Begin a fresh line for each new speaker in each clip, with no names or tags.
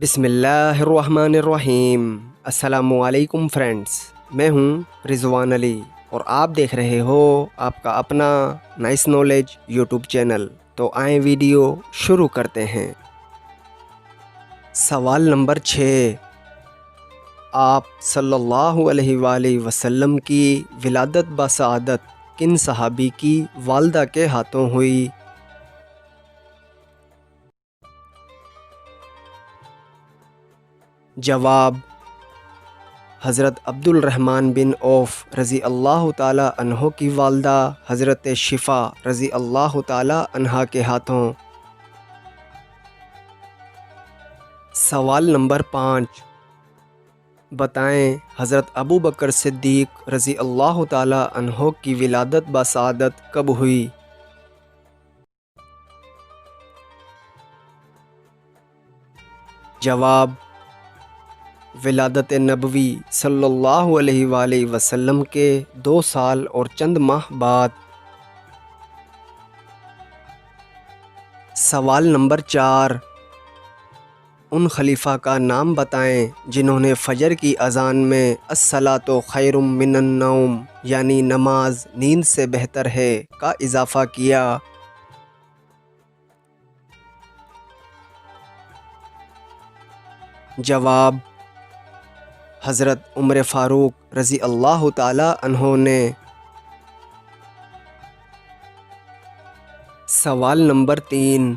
بسم اللہ الرحمن الرحیم۔ السلام علیکم فرینڈس، میں ہوں رضوان علی اور آپ دیکھ رہے ہو آپ کا اپنا نائس نالج یوٹیوب چینل۔ تو آئیں ویڈیو شروع کرتے ہیں۔ سوال نمبر 6، آپ صلی اللہ علیہ وآلہ وسلم کی ولادت بسعادت کن صحابی کی والدہ کے ہاتھوں ہوئی؟ جواب: حضرت عبد الرحمن بن عوف رضی اللہ تعالی عنہ کی والدہ حضرت شفا رضی اللہ تعالی عنہا کے ہاتھوں۔ سوال نمبر 5، بتائیں حضرت ابو بکر صدیق رضی اللہ تعالی عنہ کی ولادت بسعادت کب ہوئی؟ جواب: ولادت نبوی صلی اللہ علیہ وآلہ وسلم کے 2 سال اور چند ماہ بعد۔ سوال نمبر 4، ان خلیفہ کا نام بتائیں جنہوں نے فجر کی اذان میں الصلاۃ خیر من النوم یعنی نماز نیند سے بہتر ہے کا اضافہ کیا۔ جواب: حضرت عمر فاروق رضی اللہ تعالی عنہ نے۔ سوال نمبر 3،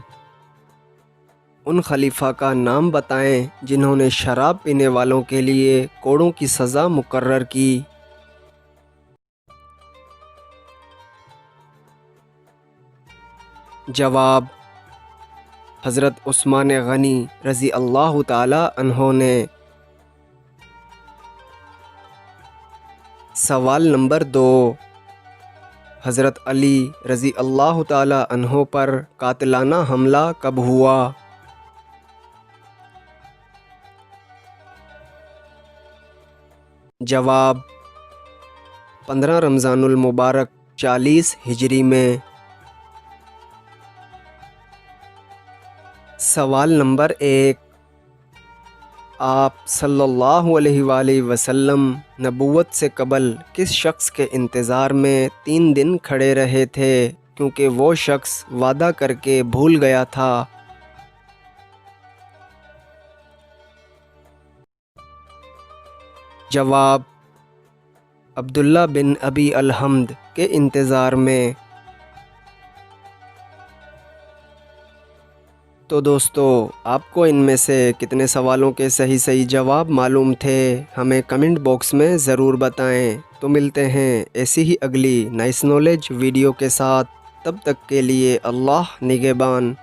ان خلیفہ کا نام بتائیں جنہوں نے شراب پینے والوں کے لیے کوڑوں کی سزا مقرر کی۔ جواب: حضرت عثمان غنی رضی اللہ تعالی عنہ نے۔ سوال نمبر 2، حضرت علی رضی اللہ تعالی عنہ پر قاتلانہ حملہ کب ہوا؟ جواب: 15 رمضان المبارک 40 ہجری میں۔ سوال نمبر 1، آپ صلی اللہ علیہ وآلہ وسلم نبوت سے قبل کس شخص کے انتظار میں 3 دن کھڑے رہے تھے کیونکہ وہ شخص وعدہ کر کے بھول گیا تھا؟ جواب: عبداللہ بن ابی الحمد کے انتظار میں۔ تو دوستو، آپ کو ان میں سے کتنے سوالوں کے صحیح جواب معلوم تھے ہمیں کمنٹ باکس میں ضرور بتائیں۔ تو ملتے ہیں ایسی ہی اگلی نائس نالج ویڈیو کے ساتھ، تب تک کے لیے اللہ نگہبان۔